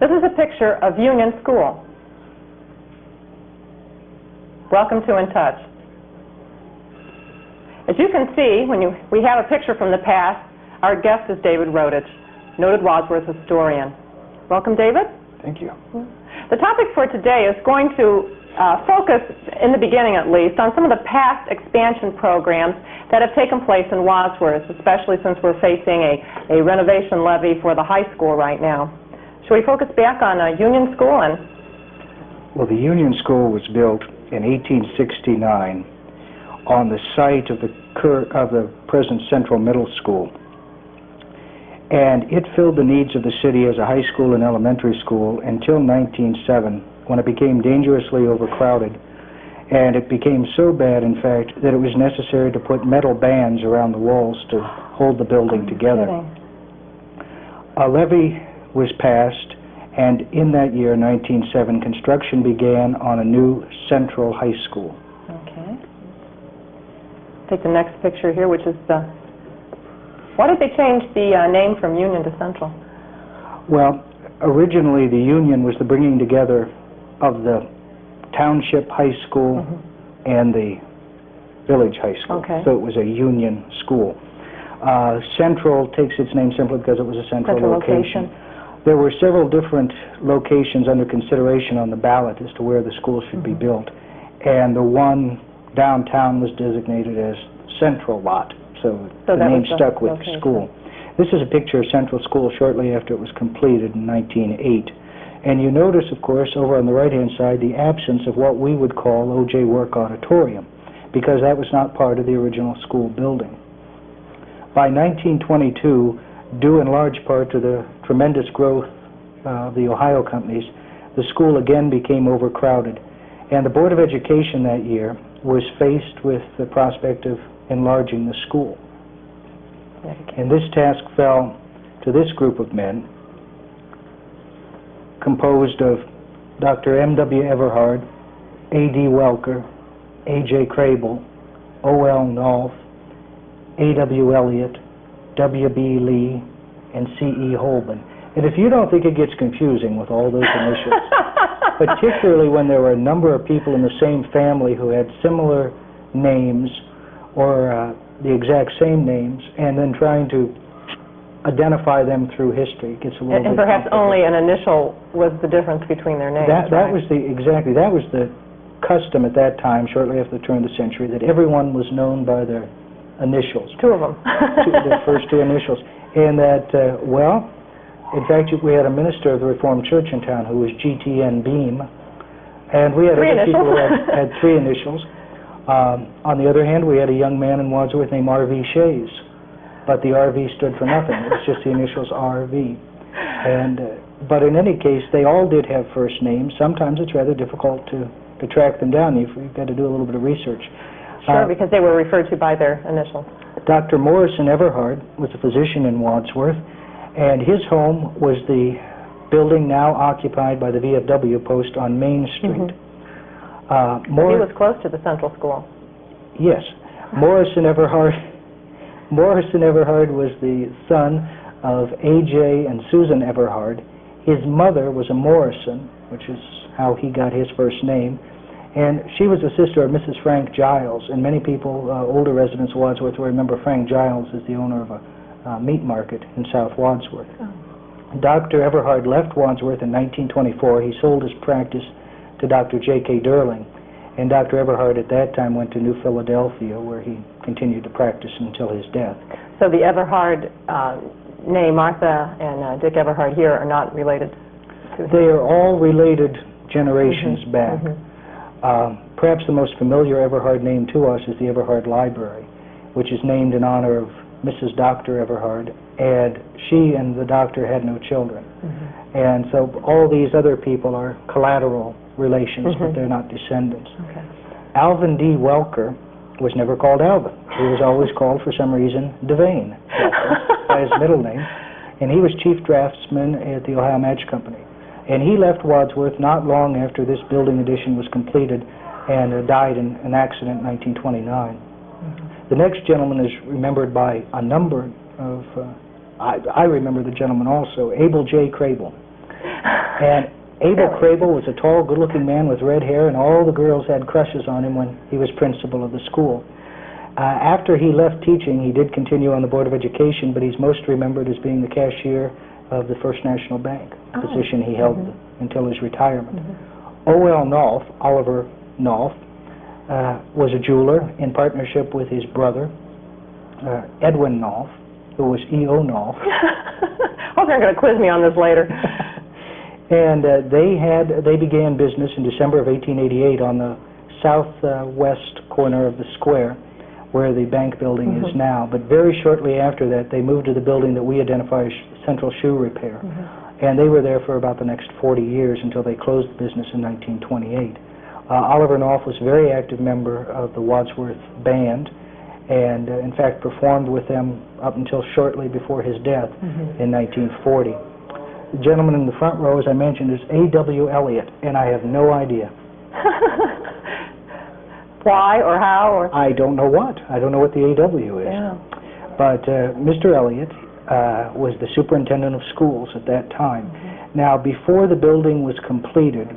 This is a picture of Union School. Welcome to In Touch. As you can see, we have a picture from the past. Our guest is David Rodich, noted Wadsworth historian. Welcome, David. Thank you. The topic for today is going to focus, in the beginning at least, on some of the past expansion programs that have taken place in Wadsworth, especially since we're facing a renovation levy for the high school right now. Shall we focus back on Union School? Well, the Union School was built in 1869 on the site of the present Central Middle School. And it filled the needs of the city as a high school and elementary school until 1907, when it became dangerously overcrowded. And it became so bad, in fact, that it was necessary to put metal bands around the walls to hold the building together. A levy was passed, and in that year, 1907, construction began on a new central high school. Okay. Take the next picture here, which is why did they change the name from Union to Central? Well, originally the Union was the bringing together of the township high school and the village high school. Okay. So it was a Union school. Central takes its name simply because it was a central location. There were several different locations under consideration on the ballot as to where the school should be built, and the one downtown was designated as Central Lot, so the name stuck with the school. This is a picture of Central School shortly after it was completed in 1908. And you notice, of course, over on the right-hand side, the absence of what we would call O.J. Work Auditorium, because that was not part of the original school building. By 1922, due in large part to the tremendous growth of the Ohio companies, the school again became overcrowded. And the Board of Education that year was faced with the prospect of enlarging the school. And this task fell to this group of men, composed of Dr. M.W. Everhard, A.D. Welker, A.J. Crable, O.L. Nolf, A.W. Elliott, W.B. Lee, and C.E. Holben. And if you don't think it gets confusing with all those initials, particularly when there were a number of people in the same family who had similar names or the exact same names, and then trying to identify them through history, it gets a little bit And perhaps only complicated. an initial was the difference between their names. That was that was the custom at that time, shortly after the turn of the century, that everyone was known by their initials. Two of them. The first two initials. And that, well, in fact, we had a minister of the Reformed Church in town who was GTN Beam, and we had other people who had three initials. On the other hand, we had a young man in Wadsworth named R.V. Shays, but the R.V. stood for nothing. It was just the initials R.V. And, but in any case, they all did have first names. Sometimes it's rather difficult to track them down. You've got to do a little bit of research. Sure, because they were referred to by their initials. Dr. Morrison Everhard was a physician in Wadsworth, and his home was the building now occupied by the VFW post on Main Street. He was close to the Central School. Yes. Morrison Everhard was the son of A.J. and Susan Everhard. His mother was a Morrison, which is how he got his first name. And she was a sister of Mrs. Frank Giles, and many people, older residents of Wadsworth, will remember Frank Giles as the owner of a meat market in South Wadsworth. Dr. Everhard left Wadsworth in 1924. He sold his practice to Dr. J.K. Durling, and Dr. Everhard at that time went to New Philadelphia, where he continued to practice until his death. So the Everhard name, Martha and Dick Everhard here, are not related to him? They are all related generations back. Perhaps the most familiar Everhard name to us is the Everhard Library, which is named in honor of Mrs. Dr. Everhard, and she and the doctor had no children. And so all these other people are collateral relations, but they're not descendants. Alvin D. Welker was never called Alvin. He was always called, for some reason, Devane Welker, by his middle name, and he was chief draftsman at the Ohio Match Company. And he left Wadsworth not long after this building addition was completed and died in an accident in 1929. The next gentleman is remembered by a number of, I remember the gentleman also, Abel J. Crable. And Abel Crable was a tall, good-looking man with red hair, and all the girls had crushes on him when he was principal of the school. After he left teaching, he did continue on the Board of Education, but he's most remembered as being the cashier of the First National Bank, a position he held until his retirement. O.L. Nolf, Oliver Nolf, was a jeweler in partnership with his brother, Edwin Nolf, who was E.O. Nolf. Oh, they're going to quiz me on this later. And they began business in December of 1888 on the southwest corner of the square, where the bank building is now. But very shortly after that, they moved to the building that we identify as Central Shoe Repair. And they were there for about the next 40 years until they closed the business in 1928. Oliver Nolf was a very active member of the Wadsworth Band, and in fact performed with them up until shortly before his death in 1940. The gentleman in the front row, as I mentioned, is A.W. Elliott, and I have no idea. Why or how? Or I don't know what. I don't know what the A.W. is. But Mr. Elliott was the superintendent of schools at that time. Now, before the building was completed,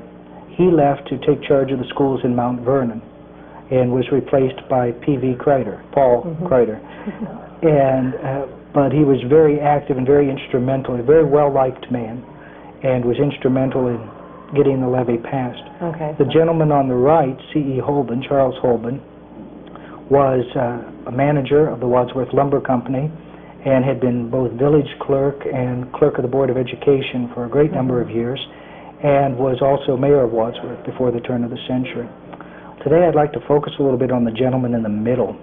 he left to take charge of the schools in Mount Vernon and was replaced by P.V. Kreider, Paul Kreider. And but he was very active and very instrumental, a very well-liked man, and was instrumental in getting the levy passed. The gentleman on the right, C.E. Holben, Charles Holben, was a manager of the Wadsworth Lumber Company and had been both village clerk and clerk of the Board of Education for a great number of years, and was also mayor of Wadsworth before the turn of the century. Today I'd like to focus a little bit on the gentleman in the middle,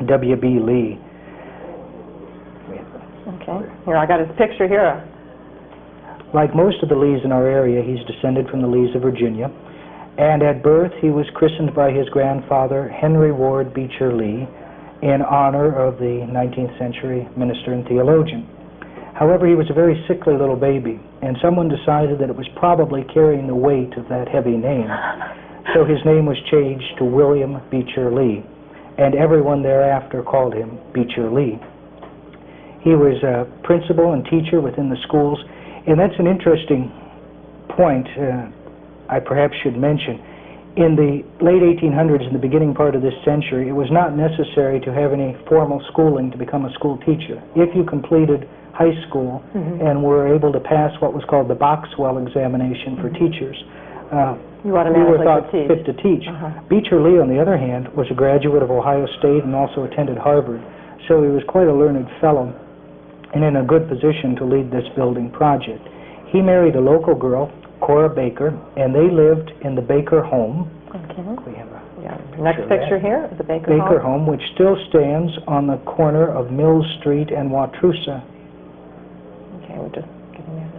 W.B. Lee. Here, I got his picture here. Like most of the Lees in our area, he's descended from the Lees of Virginia, and at birth he was christened by his grandfather, Henry Ward Beecher Lee, in honor of the 19th century minister and theologian. However, he was a very sickly little baby, and someone decided that it was probably carrying the weight of that heavy name. So his name was changed to William Beecher Lee, and everyone thereafter called him Beecher Lee. He was a principal and teacher within the schools, and that's an interesting point I perhaps should mention. In the late 1800s and the beginning part of this century, it was not necessary to have any formal schooling to become a school teacher. If you completed high school and were able to pass what was called the Boxwell examination for teachers, you were thought fit to teach. Beecher Lee, on the other hand, was a graduate of Ohio State and also attended Harvard, so he was quite a learned fellow and in a good position to lead this building project. He married a local girl, Cora Baker, and they lived in the Baker home. We have a next picture here is the Baker home, which still stands on the corner of Mills Street and Wautroosa. We're just getting there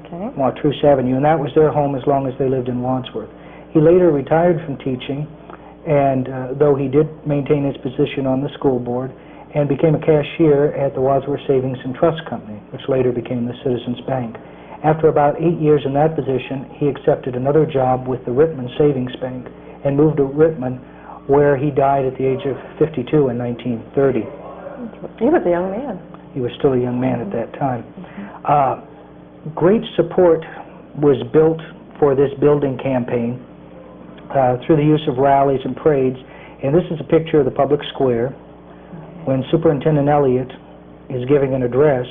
now. Wautroosa Avenue, and that was their home as long as they lived in Wadsworth. He later retired from teaching, and though he did maintain his position on the school board, and became a cashier at the Wadsworth Savings and Trust Company, which later became the Citizens Bank. After about 8 years in that position, he accepted another job with the Rittman Savings Bank and moved to Rittman, where he died at the age of 52 in 1930. He was a young man. He was still a young man at that time. Great support was built for this building campaign through the use of rallies and parades, and this is a picture of the public square. when Superintendent Elliott is giving an address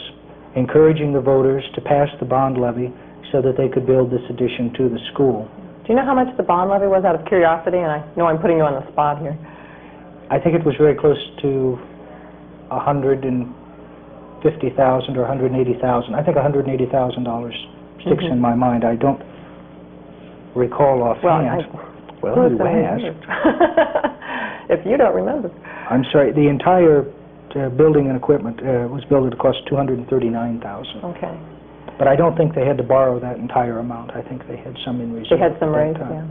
encouraging the voters to pass the bond levy so that they could build this addition to the school. Do you know how much the bond levy was, out of curiosity? And I know I'm putting you on the spot here. I think it was very close to $150,000 or $180,000. I think $180,000 sticks in my mind. I don't recall offhand. Well, you asked. If you don't remember. I'm sorry. The entire building and equipment was built at a cost $239,000. Okay. But I don't think they had to borrow that entire amount. I think they had some in reserve. They had some raised, yeah.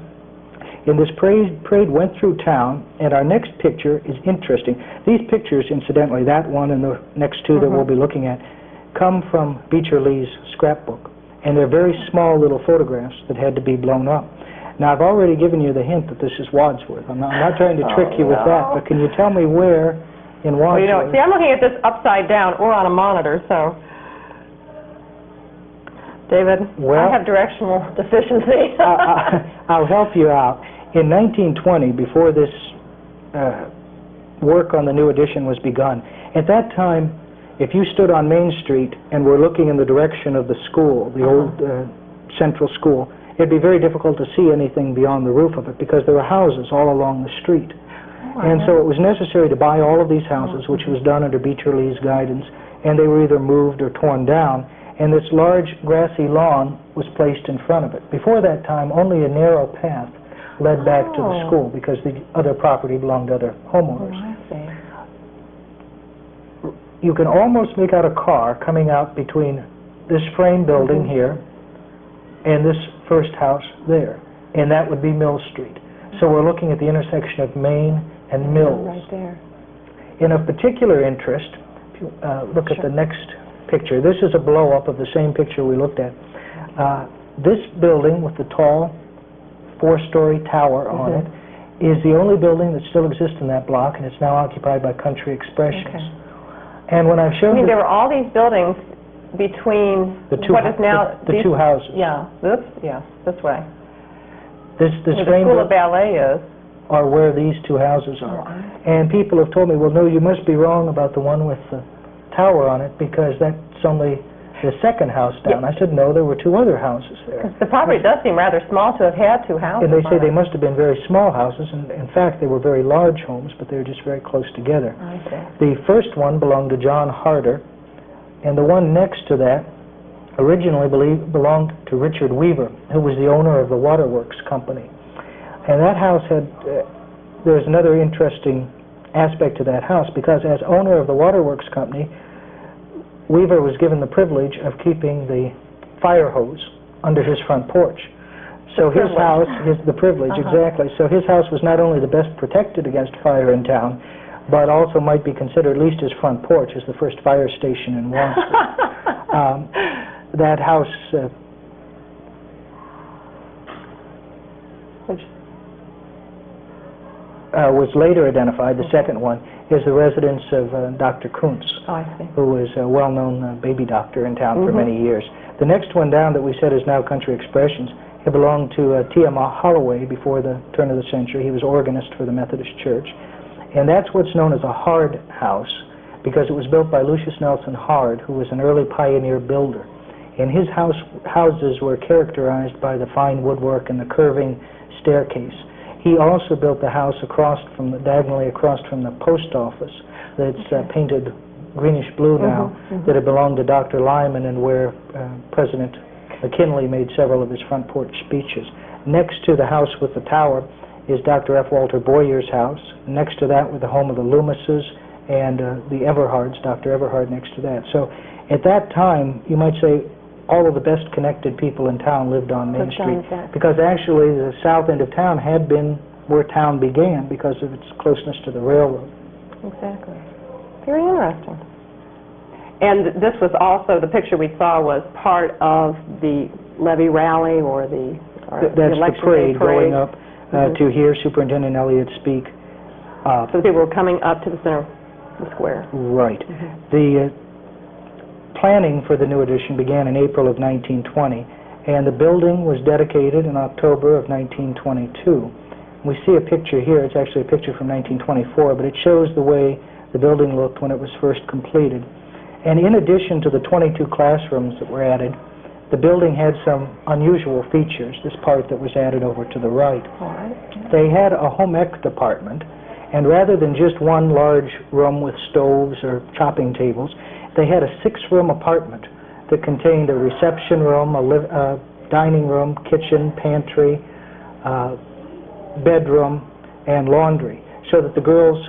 And this parade went through town, and our next picture is interesting. These pictures, incidentally, that one and the next two that we'll be looking at, come from Beecher Lee's scrapbook. And they're very small little photographs that had to be blown up. Now, I've already given you the hint that this is Wadsworth. I'm not trying to trick you with that, but can you tell me where in Wadsworth? Well, you know, see, I'm looking at this upside down or on a monitor, so... David, well, I have directional deficiency. I'll help you out. In 1920, before this work on the new addition was begun, at that time, if you stood on Main Street and were looking in the direction of the school, the old central school, it'd be very difficult to see anything beyond the roof of it because there were houses all along the street. And so it was necessary to buy all of these houses, which was done under Beecher Lee's guidance, and they were either moved or torn down. And this large grassy lawn was placed in front of it. Before that time, only a narrow path led back to the school because the other property belonged to other homeowners. You can almost make out a car coming out between this frame building here and this first house there, and that would be Mill Street. So we're looking at the intersection of Main and Mills. Right there. In of particular interest, if you look at the next picture. This is a blow-up of the same picture we looked at. This building with the tall four-story tower on it is the only building that still exists in that block, and it's now occupied by Country Expressions. And when I've shown there were all these buildings between what is now... the two houses. Yeah, this way. This where the School of Ballet is. Are where these two houses are. And people have told me, well, no, you must be wrong about the one with the tower on it because that's only the second house down. I said, no, there were two other houses there. The property does seem rather small to have had two houses. And they say they must have been very small houses, and in fact they were very large homes, but they were just very close together. The first one belonged to John Harder, and the one next to that originally belonged to Richard Weaver, who was the owner of the Waterworks Company. And that house had, there's another interesting aspect to that house, because as owner of the Waterworks Company, Weaver was given the privilege of keeping the fire hose under his front porch. So his house, the privilege, exactly. So his house was not only the best protected against fire in town, but also might be considered, at least his front porch, as the first fire station in Wadsworth. That house was later identified, the second one, is the residence of Dr. Kuntz, who was a well-known baby doctor in town for many years. The next one down that we said is now Country Expressions, it belonged to T.M. Holloway before the turn of the century. He was organist for the Methodist Church. And that's what's known as a Hard house, because it was built by Lucius Nelson Hard, who was an early pioneer builder. And his houses were characterized by the fine woodwork and the curving staircase. He also built the house diagonally across from the post office that's painted greenish blue now, that had belonged to Dr. Lyman, and where President McKinley made several of his front porch speeches. Next to the house with the tower is Dr. F. Walter Boyer's house. Next to that were the home of the Loomises and the Everhards, Dr. Everhard next to that. So at that time, you might say, all of the best connected people in town lived on Main Street, because actually the south end of town had been where town began because of its closeness to the railroad. Exactly. Very interesting. And this was also, the picture we saw was part of the levee rally or the That's the parade going up to hear Superintendent Elliott speak. So people were coming up to the center of the square. Right. The planning for the new addition began in April of 1920, and the building was dedicated in October of 1922. We see a picture here. It's actually a picture from 1924, but it shows the way the building looked when it was first completed. And in addition to the 22 classrooms that were added, the building had some unusual features, this part that was added over to the right. All right. They had a home ec department, and rather than just one large room with stoves or chopping tables, they had a 6-room apartment that contained a reception room, a dining room, kitchen, pantry, bedroom, and laundry, so that the girls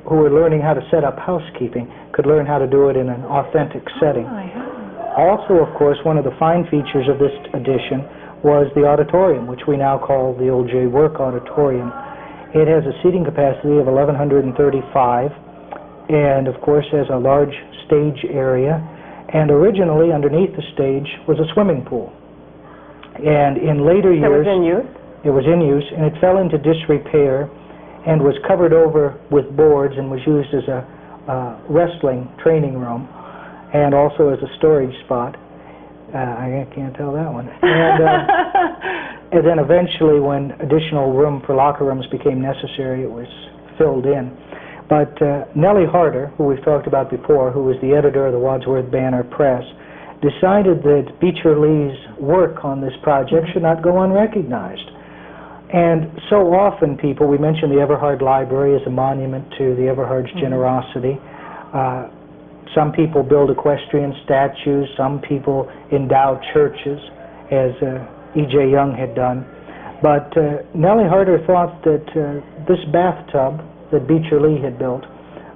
who were learning how to set up housekeeping could learn how to do it in an authentic setting. Also, of course, one of the fine features of this addition was the auditorium, which we now call the O.J. Work Auditorium. It has a seating capacity of 1,135, and of course has a large stage area, and originally underneath the stage was a swimming pool. And in later years... It was in use? It was in use, and it fell into disrepair and was covered over with boards and was used as a wrestling training room and also as a storage spot. I can't tell that one. And then eventually, when additional room for locker rooms became necessary, it was filled in. But Nellie Harder, who we've talked about before, who was the editor of the Wadsworth Banner Press, decided that Beecher Lee's work on this project should not go unrecognized. And so often we mentioned the Everhard Library as a monument to the Everhard's generosity. Some people build equestrian statues, some people endow churches, as E.J. Young had done. But Nellie Harder thought that this bathtub that Beecher Lee had built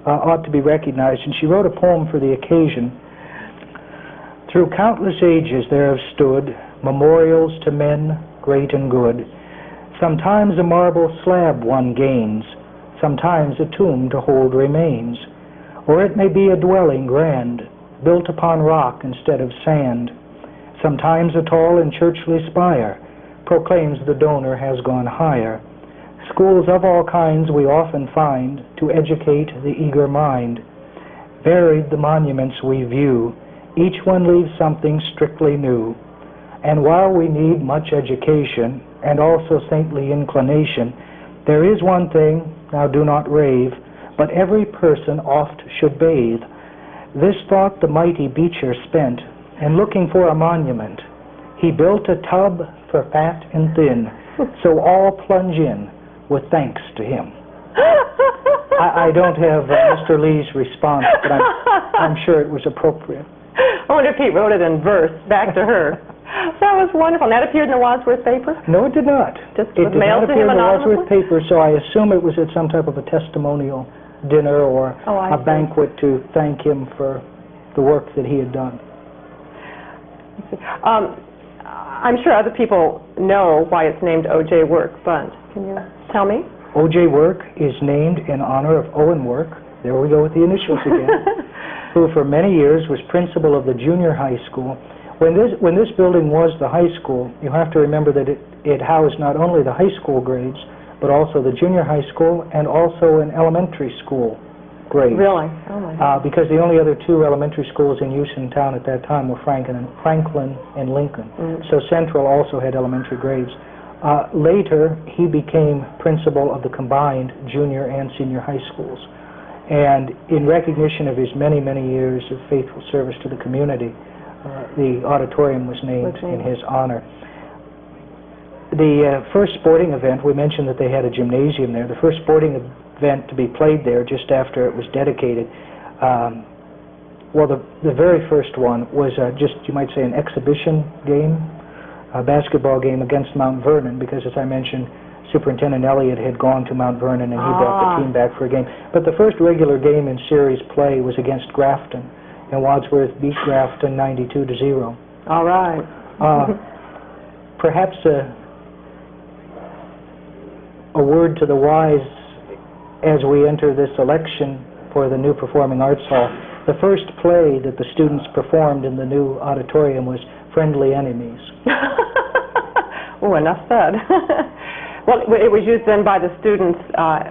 ought to be recognized, and she wrote a poem for the occasion. Through countless ages there have stood memorials to men great and good. Sometimes a marble slab one gains, sometimes a tomb to hold remains. Or it may be a dwelling grand, built upon rock instead of sand. Sometimes a tall and churchly spire proclaims the donor has gone higher. Schools of all kinds we often find to educate the eager mind. Varied the monuments we view, each one leaves something strictly new. And while we need much education and also saintly inclination, there is one thing, now do not rave, but every person oft should bathe. This thought the mighty Beecher spent, in looking for a monument. He built a tub for fat and thin, so all plunge in with thanks to him. I don't have Mr. Lee's response, but I'm sure it was appropriate. I wonder if he wrote it in verse back to her. That was wonderful. And that appeared in the Wadsworth paper? No, it did not. Just it did mailed not to him appear in the Wadsworth anonymously? paper, so I assume it was at some type of a testimonial dinner or a banquet to thank him for the work that he had done. I'm sure other people know why it's named O.J. Work, but can you tell me? O.J. Work is named in honor of Owen Work, there we go with the initials again, who for many years was principal of the junior high school. When this building was the high school, you have to remember that it housed not only the high school grades, but also the junior high school and also an elementary school grade. Really? Oh my God. Because the only other two elementary schools in use in town at that time were Franklin and Lincoln. So Central also had elementary grades. Later, he became principal of the combined junior and senior high schools. And in recognition of his many, many years of faithful service to the community, the auditorium was named in his honor. The first sporting event, we mentioned that they had a gymnasium there. The first sporting event to be played there just after it was dedicated, the very first one was just, you might say, an exhibition game, a basketball game against Mount Vernon, because as I mentioned, Superintendent Elliott had gone to Mount Vernon and he brought the team back for a game. But the first regular game in series play was against Grafton, and Wadsworth beat Grafton 92-0. All right. Perhaps a word to the wise as we enter this election for the new Performing Arts Hall. The first play that the students performed in the new auditorium was Friendly Enemies. Oh, enough said. Well, it was used then by the students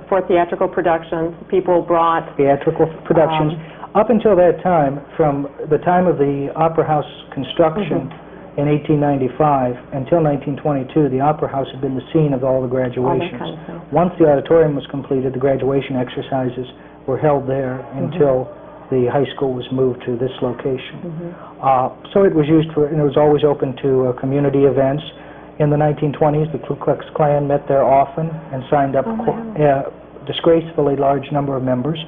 for theatrical productions. People brought... Theatrical productions. Up until that time, from the time of the Opera House construction in 1895 until 1922, the Opera House had been the scene of all the graduations. All that kind of thing. Once the auditorium was completed, the graduation exercises were held there until the high school was moved to this location. So it was used for, and it was always open to community events. In the 1920s, the Ku Klux Klan met there often and signed up a disgracefully large number of members.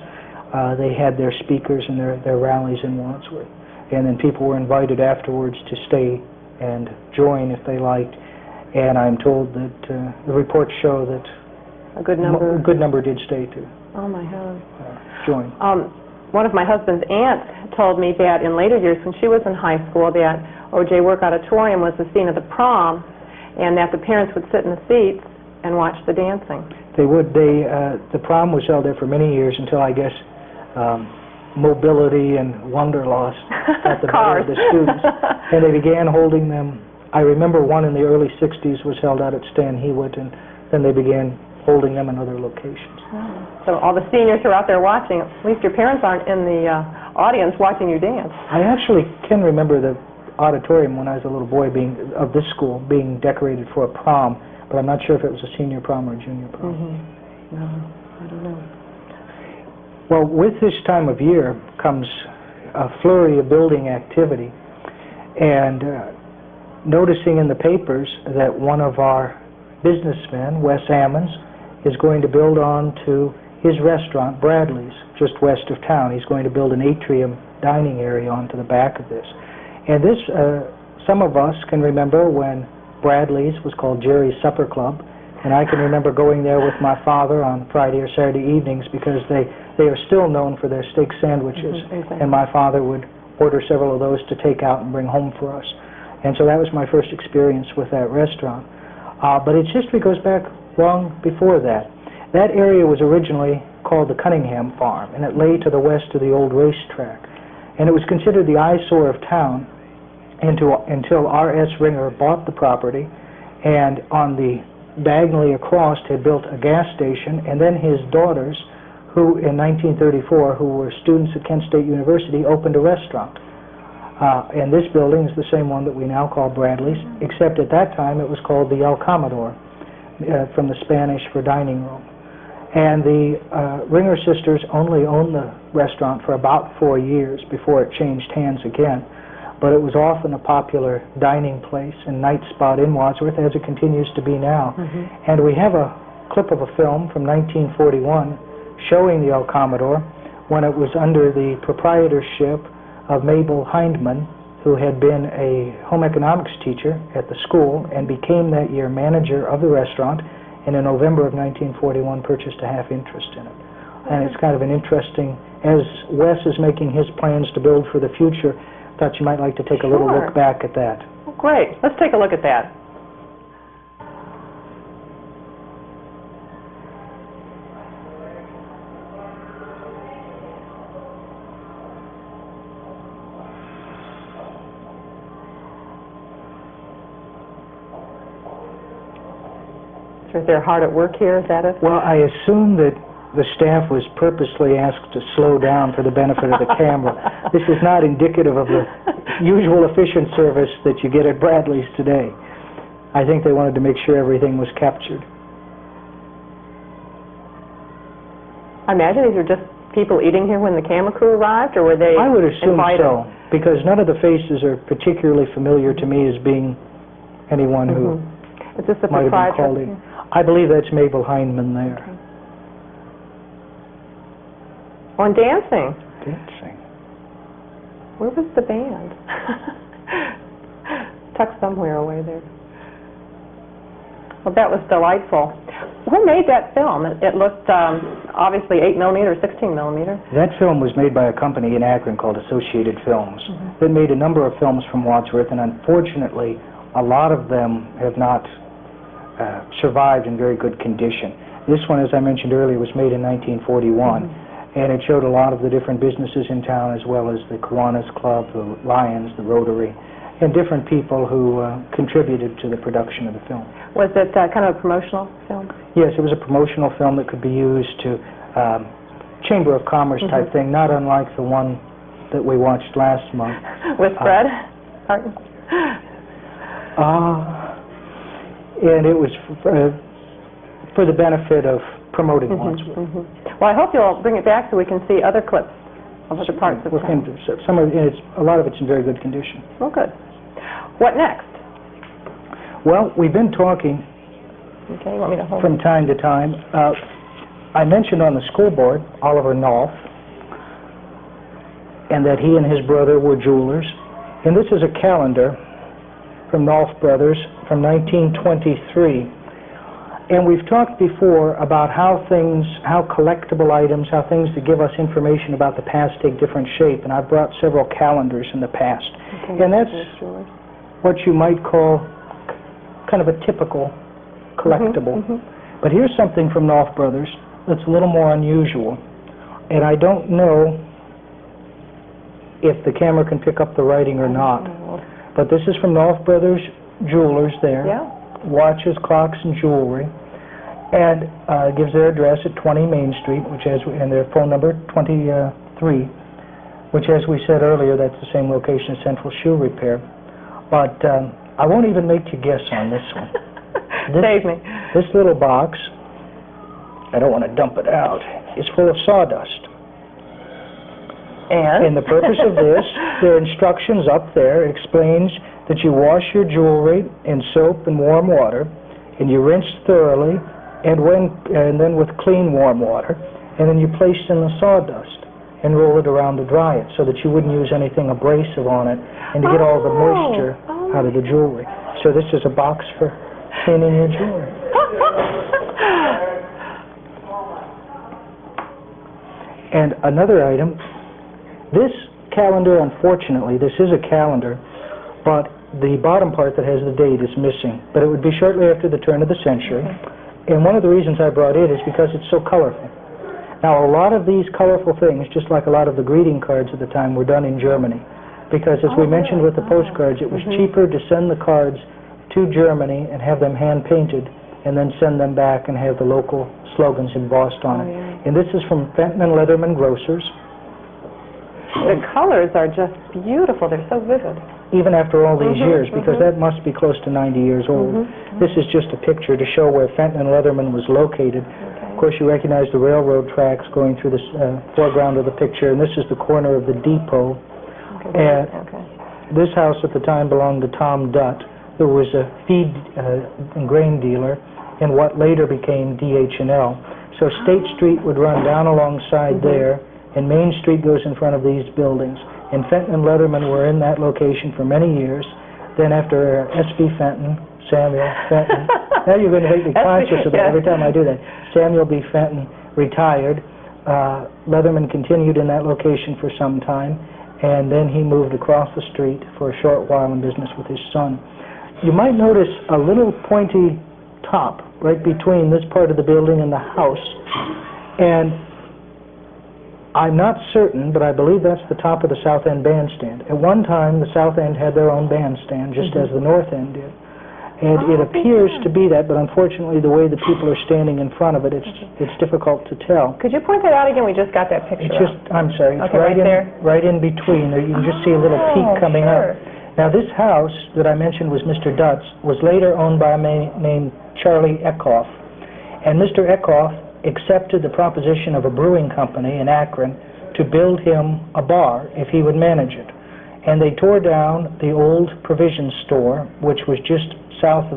They had their speakers and their rallies in Wadsworth. And then people were invited afterwards to stay and join if they liked. And I'm told that the reports show that a good number did stay to Oh my God. Join. One of my husband's aunts told me that in later years, when she was in high school, that O.J. Work Auditorium was the scene of the prom, and that the parents would sit in the seats and watch the dancing. They would. The prom was held there for many years until, I guess, mobility and wanderlust got the better of the students. And they began holding them. I remember one in the early 60s was held out at Stan Hewitt, and then they began holding them in other locations. So all the seniors who are out there watching, at least your parents aren't in the audience watching you dance. I actually can remember the auditorium when I was a little boy of this school being decorated for a prom, but I'm not sure if it was a senior prom or a junior prom. No, I don't know. Well, with this time of year comes a flurry of building activity, and noticing in the papers that one of our businessmen, Wes Ammons, is going to build on to his restaurant, Bradley's, just west of town. He's going to build an atrium dining area onto the back of this. And this, some of us can remember when Bradley's was called Jerry's Supper Club, and I can remember going there with my father on Friday or Saturday evenings because they are still known for their steak sandwiches, and my father would order several of those to take out and bring home for us. And so that was my first experience with that restaurant. But its history goes back long before that. That area was originally called the Cunningham Farm, and it lay to the west of the old racetrack. And it was considered the eyesore of town until R.S. Ringer bought the property, and on the diagonally across had built a gas station, and then his daughters, who in 1934, who were students at Kent State University, opened a restaurant. And this building is the same one that we now call Bradley's, except at that time it was called the El Comedor, from the Spanish for dining room. And the Ringer sisters only owned the restaurant for about 4 years before it changed hands again. But it was often a popular dining place and night spot in Wadsworth, as it continues to be now. And we have a clip of a film from 1941 showing the El Comedor when it was under the proprietorship of Mabel Hindman, who had been a home economics teacher at the school and became that year manager of the restaurant, and in November of 1941 purchased a half interest in it. And it's kind of an interesting, as Wes is making his plans to build for the future, thought you might like to take a little look back at that. Well, great. Let's take a look at that. Is there hard at work here? Is that it? Well, I assume that the staff was purposely asked to slow down for the benefit of the camera. This is not indicative of the usual efficient service that you get at Bradley's today. I think they wanted to make sure everything was captured. I imagine these are just people eating here when the camera crew arrived, or were they I would assume invited? so, because none of the faces are particularly familiar to me as being anyone who Is this the might have been called proprietor? in. I believe that's Mabel Hindman there. On dancing. Dancing. Where was the band? Tucked somewhere away there. Well, that was delightful. Who made that film? It looked obviously 8mm or 16mm. That film was made by a company in Akron called Associated Films that made a number of films from Wadsworth, and unfortunately a lot of them have not survived in very good condition. This one, as I mentioned earlier, was made in 1941, and it showed a lot of the different businesses in town, as well as the Kiwanis Club, the Lions, the Rotary, and different people who contributed to the production of the film. Was it kind of a promotional film? Yes, it was a promotional film that could be used to Chamber of Commerce type thing, not unlike the one that we watched last month. With Fred? And it was for the benefit of promoting Wadsworth. Well, I hope you'll bring it back so we can see other clips of other parts of town. Some of it, a lot of it's in very good condition. Oh, good. What next? Well, we've been talking Okay, you want me to hold from time to time. I mentioned on the school board Oliver Knopf, and that he and his brother were jewelers. And this is a calendar from Knopf Brothers from 1923. And we've talked before about how collectible items, how things that give us information about the past take different shape. And I've brought several calendars in the past. Okay, and that's what you might call kind of a typical collectible. But here's something from Knopf Brothers that's a little more unusual. And I don't know if the camera can pick up the writing or not. But this is from Knopf Brothers Jewelers there. Yeah. Watches, clocks, and jewelry. And gives their address at 20 Main Street, and their phone number 23, which, as we said earlier, that's the same location as Central Shoe Repair. But I won't even make you guess on this one. Save me. This little box, I don't want to dump it out, is full of sawdust. And the purpose of this, there are instructions up there. It explains that you wash your jewelry in soap and warm water, and you rinse thoroughly, and then with clean warm water, and then you place it in the sawdust and roll it around to dry it, so that you wouldn't use anything abrasive on it, and to get all the moisture out of the jewelry. So this is a box for cleaning your jewelry. And another item, this calendar, unfortunately, this is a calendar, but the bottom part that has the date is missing. But it would be shortly after the turn of the century. And one of the reasons I brought it is because it's so colorful. Now, a lot of these colorful things, just like a lot of the greeting cards at the time, were done in Germany. Because, as we mentioned with the postcards, it was cheaper to send the cards to Germany and have them hand-painted, and then send them back and have the local slogans embossed on it. And this is from Fenton and Leatherman Grocers. The colors are just beautiful. They're so vivid. Even after all these years, because that must be close to 90 years old. This is just a picture to show where Fenton and Leatherman was located. Of course, you recognize the railroad tracks going through the foreground of the picture, and this is the corner of the depot. This house at the time belonged to Tom Dutt, who was a feed and grain dealer in what later became DH&L. So State Street would run down alongside there, and Main Street goes in front of these buildings. And Fenton and Leatherman were in that location for many years. Then after S.B. Fenton, Samuel Fenton, now you're going to make me conscious of that every time I do that. Samuel B. Fenton retired. Leatherman continued in that location for some time, and then he moved across the street for a short while in business with his son. You might notice a little pointy top right between this part of the building and the house, and I'm not certain, but I believe that's the top of the South End Bandstand. At one time, the South End had their own bandstand, just as the North End did. And it appears to be that, but unfortunately, the way the people are standing in front of it, it's difficult to tell. Could you point that out again? We just got that picture. It's just, I'm sorry, it's right there. Right in between. There, you can just see a little peak coming up. Now, this house that I mentioned was Mr. Dutt's, was later owned by a man named Charlie Eckhoff. And Mr. Eckhoff accepted the proposition of a brewing company in Akron to build him a bar if he would manage it. And they tore down the old provision store, which was just north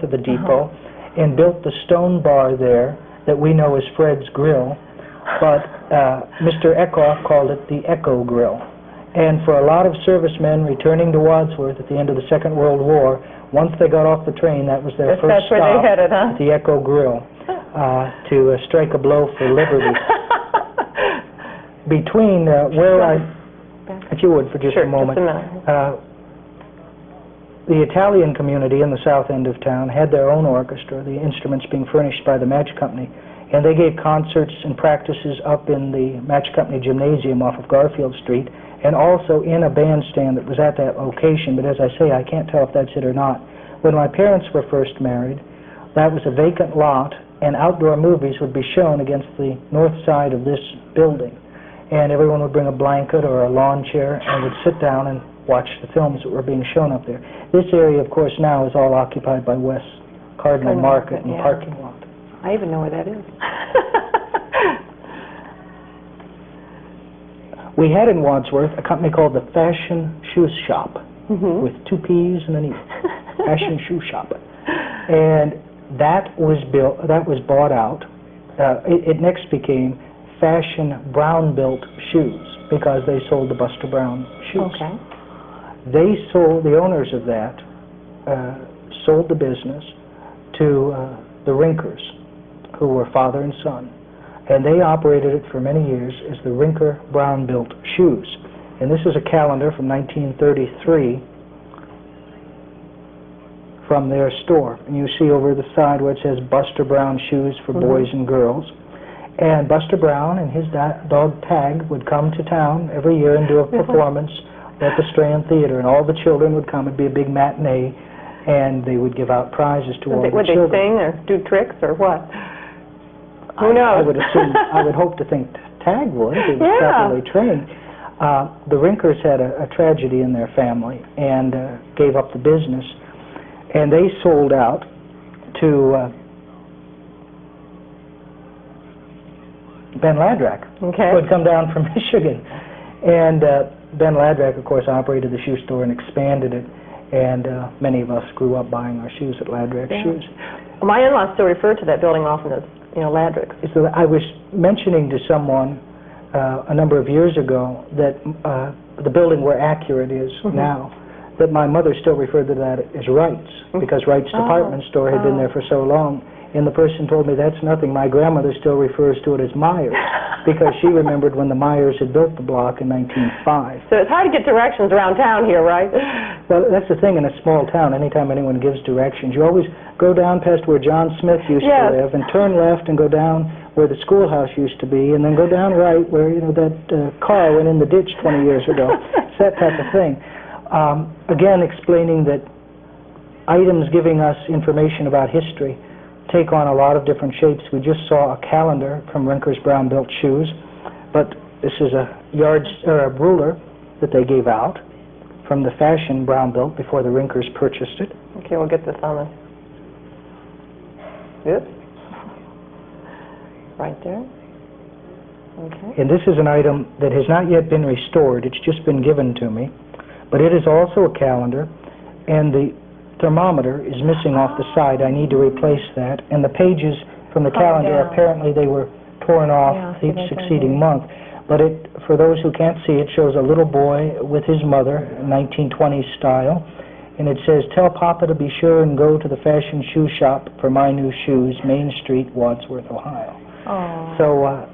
of the depot, and built the stone bar there that we know as Fred's Grill. But Mr. Eckhoff called it the Echo Grill. And for a lot of servicemen returning to Wadsworth at the end of the Second World War, once they got off the train, that was their first stop, where they headed, huh? the Echo Grill, to strike a blow for liberty. Between where if you would, for just a moment, the Italian community in the south end of town had their own orchestra, the instruments being furnished by the Match Company, and they gave concerts and practices up in the Match Company Gymnasium off of Garfield Street, and also in a bandstand that was at that location. But as I say, I can't tell if that's it or not. When my parents were first married, that was a vacant lot, and outdoor movies would be shown against the north side of this building. And everyone would bring a blanket or a lawn chair and would sit down and watch the films that were being shown up there. This area, of course, now is all occupied by West Cardinal Market and parking lot. I even know where that is. We had in Wadsworth a company called the Fashion Shoe Shop, with 2 P's and an E. Fashion Shoe Shop. And that was bought out. It next became Fashion Brown Built Shoes, because they sold the Buster Brown shoes. Okay. The owners of that sold the business to the Rinkers, who were father and son. And they operated it for many years as the Rinker Brown Built Shoes. And this is a calendar from 1933 from their store. And you see over the side where it says Buster Brown Shoes for boys and girls. And Buster Brown and his dog Tag would come to town every year and do a performance at the Strand Theater. And all the children would come. It'd be a big matinee. And they would give out prizes to all the children. Would they sing or do tricks or what? Who knows? I would assume, I would hope to think Tag would, if he was properly trained. The Rinkers had a tragedy in their family and gave up the business. And they sold out to Ben Ladrak, who had come down from Michigan. And Ben Ladrak, of course, operated the shoe store and expanded it. And many of us grew up buying our shoes at Ladrak Shoes. My in-laws still refer to that building often as, Ladrak's. So I was mentioning to someone a number of years ago that the building where Accurate is now, that my mother still referred to that as Wright's, because Wright's department store had been there for so long. And the person told me, that's nothing. My grandmother still refers to it as Myers, because she remembered when the Myers had built the block in 1905. So it's hard to get directions around town here, right? Well, that's the thing in a small town. Anytime anyone gives directions, you always go down past where John Smith used to live and turn left and go down where the schoolhouse used to be, and then go down right where, that car went in the ditch 20 years ago. It's that type of thing. Again, explaining that items giving us information about history take on a lot of different shapes. We just saw a calendar from Rinker's Brown Built Shoes, but this is a ruler that they gave out from the Fashion Brown Built before the Rinkers purchased it. Okay, we'll get this on the... Oops. Right there. Okay. And this is an item that has not yet been restored. It's just been given to me. But it is also a calendar, and the thermometer is missing off the side. I need to replace that. And the pages from the calendar, apparently they were torn off each succeeding month. But for those who can't see, it shows a little boy with his mother, 1920s style. And it says, "Tell Papa to be sure and go to the Fashion Shoe Shop for my new shoes, Main Street, Wadsworth, Ohio." Aww. So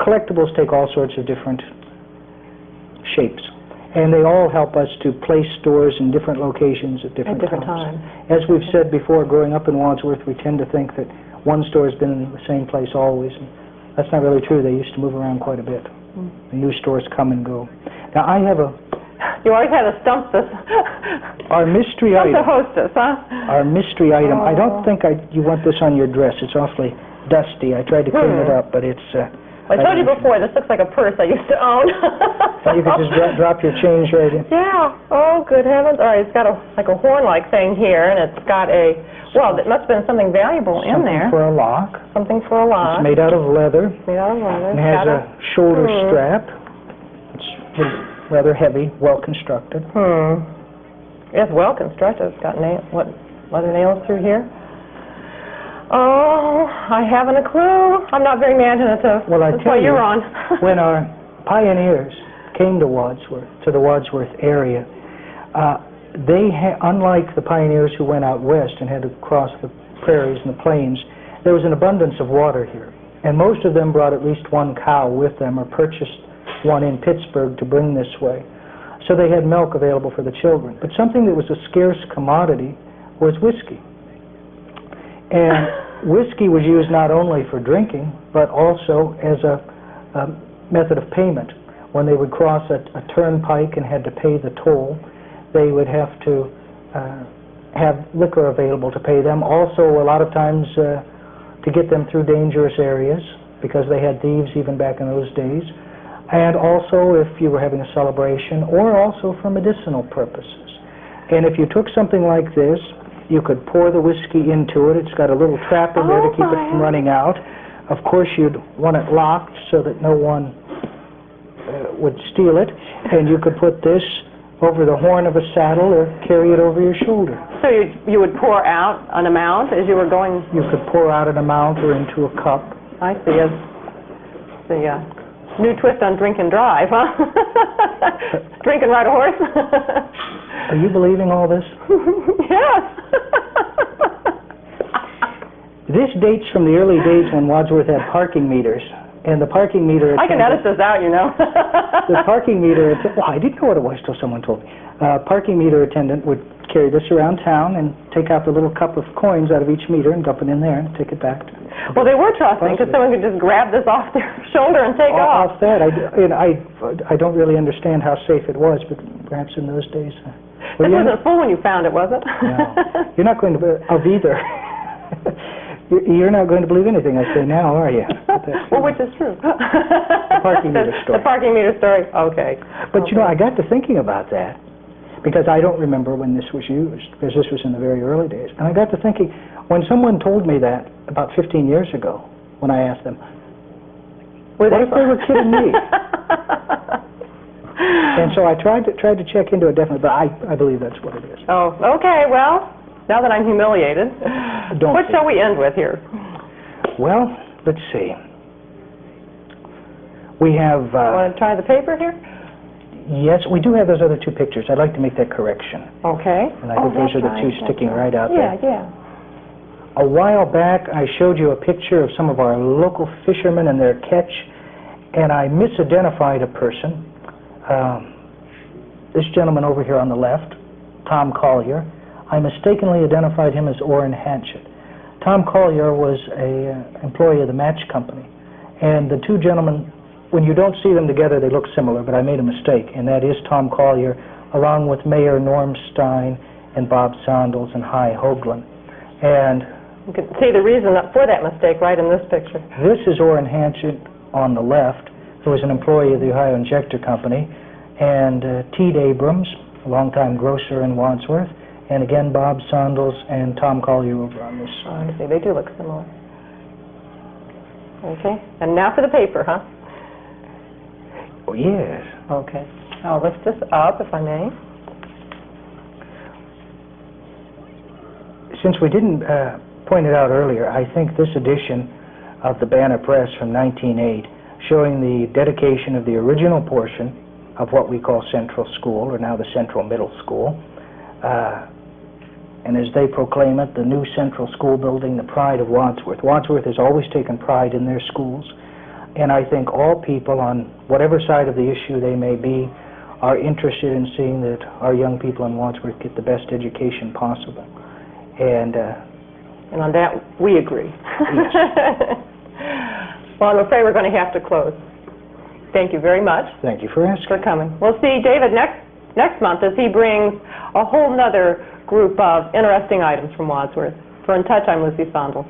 collectibles take all sorts of different shapes. And they all help us to place stores in different locations at different times. As we've said before, growing up in Wadsworth, we tend to think that one store has been in the same place always. And that's not really true. They used to move around quite a bit. The new stores come and go. Now, I have a... You always had to stump this. Our mystery item. The hostess, huh? Our mystery item. I don't think you want this on your dress. It's awfully dusty. I tried to clean it up, but it's... I told you before, this looks like a purse I used to own. You could just drop your change right in. Yeah. Oh, good heavens. All right, it's got like a horn-like thing here, and it's got a, well, it must have been something valuable in there. Something for a lock. Something for a lock. It's made out of leather. Made out of leather. And has a shoulder strap. It's rather heavy, well-constructed. It's well-constructed. It's got leather nails through here. Oh, I haven't a clue. I'm not very imaginative. Well, That's why you're on. When our pioneers came to Wadsworth, to the Wadsworth area, unlike the pioneers who went out west and had to cross the prairies and the plains, there was an abundance of water here. And most of them brought at least one cow with them or purchased one in Pittsburgh to bring this way. So they had milk available for the children. But something that was a scarce commodity was whiskey. And whiskey was used not only for drinking, but also as a method of payment. When they would cross a turnpike and had to pay the toll, they would have to have liquor available to pay them. Also, a lot of times, to get them through dangerous areas, because they had thieves even back in those days. And also if you were having a celebration, or also for medicinal purposes. And if you took something like this, You could pour the whiskey into it. It's got a little trap in there to keep it from running out. Of course, you'd want it locked so that no one would steal it. And you could put this over the horn of a saddle or carry it over your shoulder. So you would pour out an amount as you were going? You could pour out an amount or into a cup. I see. It's the new twist on drink and drive, huh? Drink and ride a horse? Are you believing all this? Yes. This dates from the early days when Wadsworth had parking meters. And the parking meter... I can edit this out, you know. The parking meter... Well, I didn't know what it was till someone told me. Parking meter attendant would carry this around town and take out the little cup of coins out of each meter and dump it in there and take it back. Well, they were trusting because someone could just grab this off their shoulder and take off. Off that, I don't really understand how safe it was, but perhaps in those days... This wasn't full when you found it, was it? No. You're not going to... Of either. You're not going to believe anything I say now, are you? Well, which is true. The parking meter story. The parking meter story, okay. But, you know, I got to thinking about that, because I don't remember when this was used, because this was in the very early days. And I got to thinking, when someone told me that about 15 years ago, when I asked them, what if they were kidding me? And so I tried to check into it definitely, but I believe that's what it is. Oh, okay, well, now that I'm humiliated, what shall we end with here? Well, let's see. We have... Want to try the paper here? Yes, we do have those other two pictures. I'd like to make that correction. Okay. And I think those are the two sticking right out there. Yeah. A while back, I showed you a picture of some of our local fishermen and their catch, and I misidentified a person. This gentleman over here on the left, Tom Collier, I mistakenly identified him as Orrin Hatchett. Tom Collier was an employee of the match company, and the two gentlemen, when you don't see them together, they look similar, but I made a mistake, and that is Tom Collier, along with Mayor Norm Stein and Bob Sondels and Hy Hoagland. And you can see the reason for that mistake right in this picture. This is Orrin Hatchett on the left, who was an employee of the Ohio Injector Company, and Teed Abrams, a longtime grocer in Wadsworth, and again Bob Sondels and Tom Collier over on this side. I see, they do look similar. Okay, and now for the paper, huh? Oh, yes. Okay. I'll lift this up, if I may. Since we didn't point it out earlier, I think this edition of the Banner Press from 1908, showing the dedication of the original portion of what we call Central School, or now the Central Middle School, and as they proclaim it, the new Central School building, the pride of Wadsworth. Wadsworth has always taken pride in their schools, and I think all people, on whatever side of the issue they may be, are interested in seeing that our young people in Wadsworth get the best education possible. And on that, we agree. Yes. Well, I'm afraid we're going to have to close. Thank you very much. Thank you for asking. For coming. We'll see David next month as he brings a whole nother group of interesting items from Wadsworth. For In Touch, I'm Lucy Sondel.